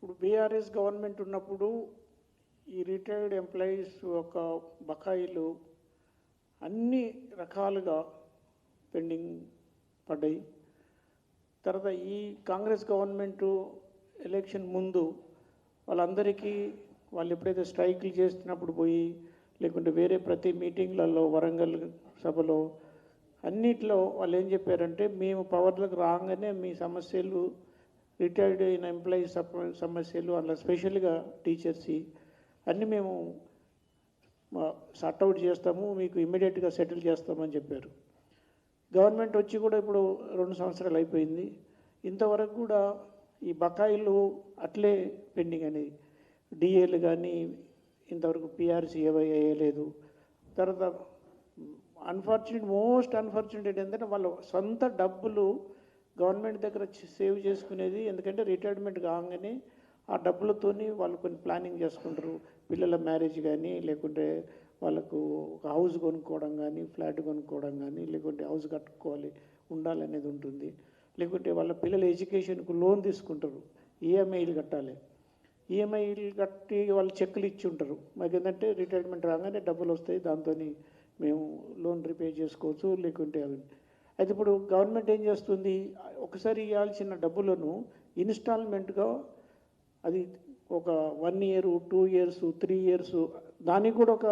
ఇప్పుడు BRS government ఉన్నప్పుడు ఈ రిటైర్డ్ ఎంప్లాయీస్ యొక్క బకాయిలు అన్ని రకాలుగా పెండింగ్ పడ్డాయి. తర్వాత ఈ కాంగ్రెస్ గవర్నమెంటు ఎలక్షన్ ముందు వాళ్ళందరికీ వాళ్ళు ఎప్పుడైతే స్ట్రైకులు చేస్తున్నప్పుడు పోయి లేకుంటే వేరే ప్రతి మీటింగ్లలో వరంగల్ సభలో అన్నిట్లో వాళ్ళు ఏం చెప్పారంటే మేము పవర్లకు రాగానే మీ సమస్యలు రిటైర్డ్ అయిన ఎంప్లాయీస్ సమస్యలు అలా స్పెషల్గా టీచర్స్ అన్నీ మేము సార్ట్అవుట్ చేస్తాము, మీకు ఇమ్మీడియట్గా సెటిల్ చేస్తామని చెప్పారు. గవర్నమెంట్ వచ్చి కూడా ఇప్పుడు 2 సంవత్సరాలు అయిపోయింది. ఇంతవరకు కూడా ఈ బకాయిలు అట్లే పెండింగ్ అనేది. డిఏలు కానీ ఇంతవరకు పిఆర్సీ వేయలేదు. తర్వాత మోస్ట్ అన్ఫార్చునేట్ ఏంటంటే వాళ్ళ సొంత డబ్బులు గవర్నమెంట్ దగ్గర సేవ్ చేసుకునేది. ఎందుకంటే రిటైర్మెంట్ కాగానే ఆ డబ్బులతోని వాళ్ళు కొన్ని ప్లానింగ్ చేసుకుంటారు. పిల్లల మ్యారేజ్ కానీ లేకుంటే వాళ్ళకు ఒక హౌస్ కొనుక్కోవడం కానీ ఫ్లాట్ కొనుక్కోవడం కానీ లేకుంటే హౌస్ కట్టుకోవాలి ఉండాలనేది ఉంటుంది. లేకుంటే వాళ్ళ పిల్లల ఎడ్యుకేషన్కు లోన్ తీసుకుంటారు, ఈఎంఐలు కట్టాలి. ఈఎంఐలు కట్టి వాళ్ళు చెక్కులు ఇచ్చి ఉంటారు. మాకు ఏంటంటే రిటైర్మెంట్ రాగానే డబ్బులు వస్తాయి, దాంతో మేము లోన్ రిపే చేసుకోవచ్చు లేకుంటే అవి. అయితే ఇప్పుడు గవర్నమెంట్ ఏం చేస్తుంది, ఒకసారి ఇవ్వాల్సిన డబ్బులను ఇన్స్టాల్మెంట్గా అది ఒక 1 year 2 years 3 years దానికి కూడా ఒక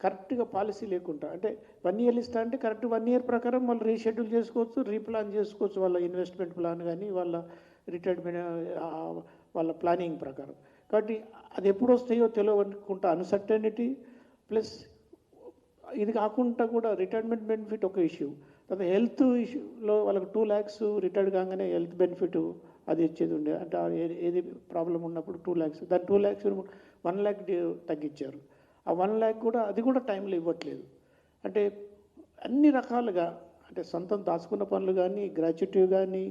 కరెక్ట్గా పాలసీ లేకుండా, అంటే 1 year ఇస్తా అంటే కరెక్ట్ 1 year ప్రకారం వాళ్ళు రీషెడ్యూల్ చేసుకోవచ్చు, రీప్లాన్ చేసుకోవచ్చు వాళ్ళ ఇన్వెస్ట్మెంట్ ప్లాన్ కానీ వాళ్ళ రిటైర్మెంట్ వాళ్ళ ప్లానింగ్ ప్రకారం. కాబట్టి అది ఎప్పుడు వస్తాయో తెలియకుండా అన్సర్టనిటీ ప్లస్ ఇది కాకుండా కూడా రిటైర్మెంట్ బెనిఫిట్ ఒక ఇష్యూ. తర్వాత హెల్త్ ఇష్యూలో వాళ్ళకి 2 lakhs రిటైర్డ్ కాగానే హెల్త్ బెనిఫిట్ అది ఇచ్చేది ఉండే. అంటే ఏది ప్రాబ్లం ఉన్నప్పుడు 2 lakhs, దాని 2 lakhs 1 lakh తగ్గించారు. ఆ 1 lakh కూడా అది కూడా టైంలో ఇవ్వట్లేదు. అంటే అన్ని రకాలుగా అంటే సొంతం దాచుకున్న పనులు కానీ గ్రాట్యుటీ కానీ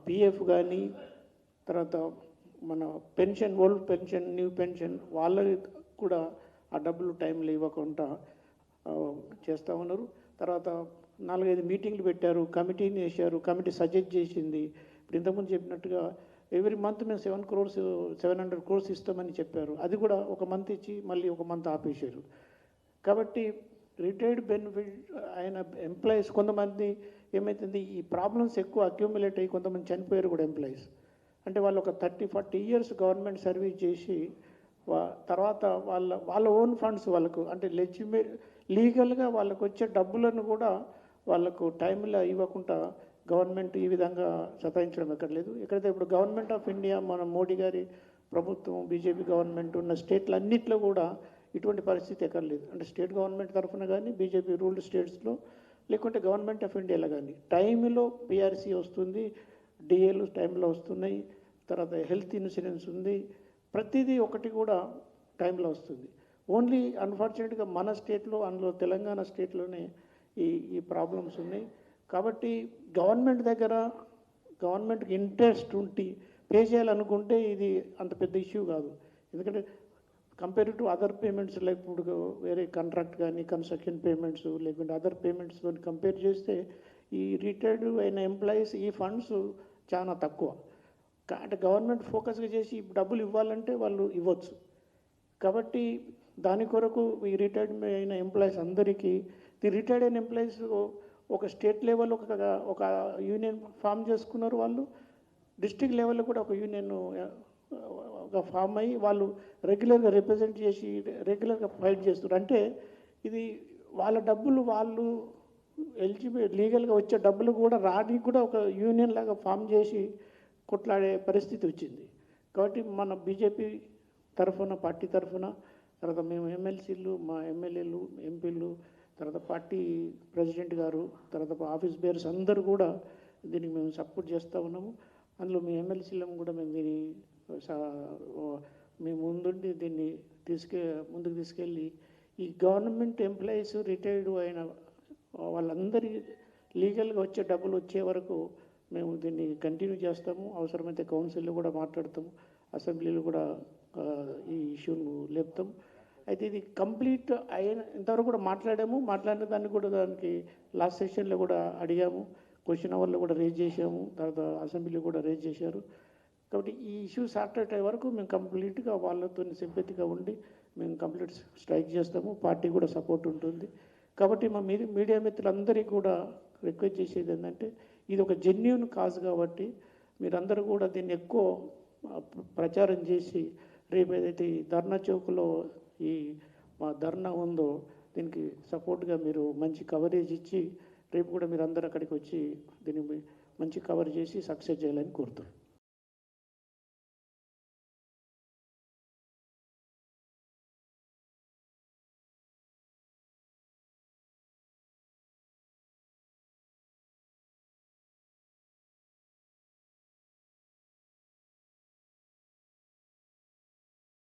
పిఎఫ్ కానీ తర్వాత మన pension old pension new pension వాళ్ళకి కూడా ఆ డబ్బులు టైంలో ఇవ్వకుండా చేస్తూ ఉన్నారు. తర్వాత 4-5 మీటింగ్లు పెట్టారు, కమిటీని వేశారు, కమిటీ సజెస్ట్ చేసింది. ఇప్పుడు ఇంతకుముందు చెప్పినట్టుగా ఎవ్రీ మంత్ మేము 700 crores ఇస్తామని చెప్పారు. అది కూడా ఒక మంత్ ఇచ్చి మళ్ళీ ఒక మంత్ ఆపేశారు. కాబట్టి రిటైర్డ్ బెనిఫిట్ అయిన ఎంప్లాయీస్ కొంతమంది ఏమవుతుంది, ఈ ప్రాబ్లమ్స్ ఎక్కువ అక్యూములేట్ అయ్యి కొంతమంది చనిపోయారు కూడా ఎంప్లాయీస్. అంటే వాళ్ళు ఒక 30-40 years గవర్నమెంట్ సర్వీస్ చేసి తర్వాత వాళ్ళ ఓన్ ఫండ్స్ వాళ్ళకు అంటే లీగల్గా వాళ్ళకు వచ్చే డబ్బులను కూడా వాళ్ళకు టైంలో ఇవ్వకుండా గవర్నమెంట్ ఈ విధంగా సతాయించడం ఎక్కడ లేదు. ఎక్కడైతే ఇప్పుడు గవర్నమెంట్ ఆఫ్ ఇండియా మన మోడీ గారి ప్రభుత్వం బీజేపీ గవర్నమెంట్ ఉన్న స్టేట్లు అన్నింటిలో కూడా ఇటువంటి పరిస్థితి ఎక్కడ లేదు. అంటే స్టేట్ గవర్నమెంట్ తరఫున కానీ బీజేపీ రూల్డ్ స్టేట్స్లో లేకుంటే గవర్నమెంట్ ఆఫ్ ఇండియాలో కానీ టైంలో పిఆర్సీ వస్తుంది, డిఏలు టైంలో వస్తున్నాయి, తర్వాత హెల్త్ ఇన్సూరెన్స్ ఉంది, ప్రతిదీ ఒకటి కూడా టైంలో వస్తుంది. ఓన్లీ అన్ఫార్చునేట్గా మన స్టేట్లో అందులో తెలంగాణ స్టేట్లోనే ఈ ప్రాబ్లమ్స్ ఉన్నాయి. కాబట్టి గవర్నమెంట్కి ఇంట్రెస్ట్ ఉండి పే చేయాలనుకుంటే ఇది అంత పెద్ద ఇష్యూ కాదు. ఎందుకంటే compare to other payments like ఇప్పుడు వేరే కాంట్రాక్ట్ కానీ కన్స్ట్రక్షన్ పేమెంట్స్ లేకుంటే అదర్ పేమెంట్స్తో కంపేర్ చేస్తే ఈ రిటైర్డ్ అయిన ఎంప్లాయీస్ ఈ ఫండ్స్ చాలా తక్కువ. అంటే గవర్నమెంట్ ఫోకస్గా చేసి డబ్బులు ఇవ్వాలంటే వాళ్ళు ఇవ్వచ్చు. కాబట్టి దాని కొరకు ఈ రిటైర్డ్ అయిన ఎంప్లాయీస్ అందరికీ రిటైర్డ్ అయిన ఎంప్లాయీస్ ఒక స్టేట్ లెవెల్ ఒక యూనియన్ ఫామ్ చేసుకున్నారు. వాళ్ళు డిస్ట్రిక్ట్ లెవెల్లో కూడా ఒక యూనియన్ ఫామ్ అయ్యి వాళ్ళు రెగ్యులర్గా రిప్రజెంట్ చేసి రెగ్యులర్గా ఫైట్ చేస్తున్నారు. అంటే ఇది వాళ్ళ డబ్బులు వాళ్ళు లీగల్గా వచ్చే డబ్బులు కూడా రాని కూడా ఒక యూనియన్ లాగా ఫామ్ చేసి కొట్లాడే పరిస్థితి వచ్చింది. కాబట్టి మన బీజేపీ తరఫున పార్టీ తరఫున తర్వాత మేము ఎమ్మెల్సీలు మా ఎమ్మెల్యేలు ఎంపీలు తర్వాత పార్టీ ప్రెసిడెంట్ గారు తర్వాత ఆఫీస్ బేర్స్ అందరూ కూడా దీనికి మేము సపోర్ట్ చేస్తూ ఉన్నాము. అందులో మీ ఎమ్మెల్సీలను కూడా మేము ముందుండి దీన్ని ముందుకు తీసుకెళ్ళి ఈ గవర్నమెంట్ ఎంప్లాయీస్ రిటైర్డ్ అయిన వాళ్ళందరి లీగల్గా వచ్చే డబ్బులు వచ్చే వరకు మేము దీన్ని కంటిన్యూ చేస్తాము. అవసరమైతే కౌన్సిల్లో కూడా మాట్లాడతాము, అసెంబ్లీలో కూడా ఈ ఇష్యూను లేపుతాం. అయితే ఇది కంప్లీట్ ఇంతవరకు కూడా మాట్లాడిన దాన్ని కూడా దానికి లాస్ట్ సెషన్లో కూడా అడిగాము, క్వశ్చన్ అవర్లో కూడా రేజ్ చేసాము, తర్వాత అసెంబ్లీలో కూడా రేజ్ చేశారు. కాబట్టి ఈ ఇష్యూ సార్టెట్ అయ్యే వరకు మేము కంప్లీట్గా వాళ్ళతో సింపతిగా ఉండి మేము కంప్లీట్ స్ట్రైక్ చేస్తాము. పార్టీ కూడా సపోర్ట్ ఉంటుంది. కాబట్టి మా మీడియా మిత్రులందరికీ కూడా రిక్వెస్ట్ చేసేది ఏంటంటే ఇది ఒక జెన్యూన్ కాజ్ కాబట్టి మీరందరూ కూడా దీన్ని ఎక్కువ ప్రచారం చేసి రేపు ఏదైతే ఈ ధర్నా చౌక్లో ఈ మా ధర్నా ఉందో దీనికి సపోర్ట్గా మీరు మంచి కవరేజ్ ఇచ్చి రేపు కూడా మీరు అందరూ అక్కడికి వచ్చి దీన్ని మంచి కవర్ చేసి సక్సెస్ చేయాలని కోరుతున్నాను.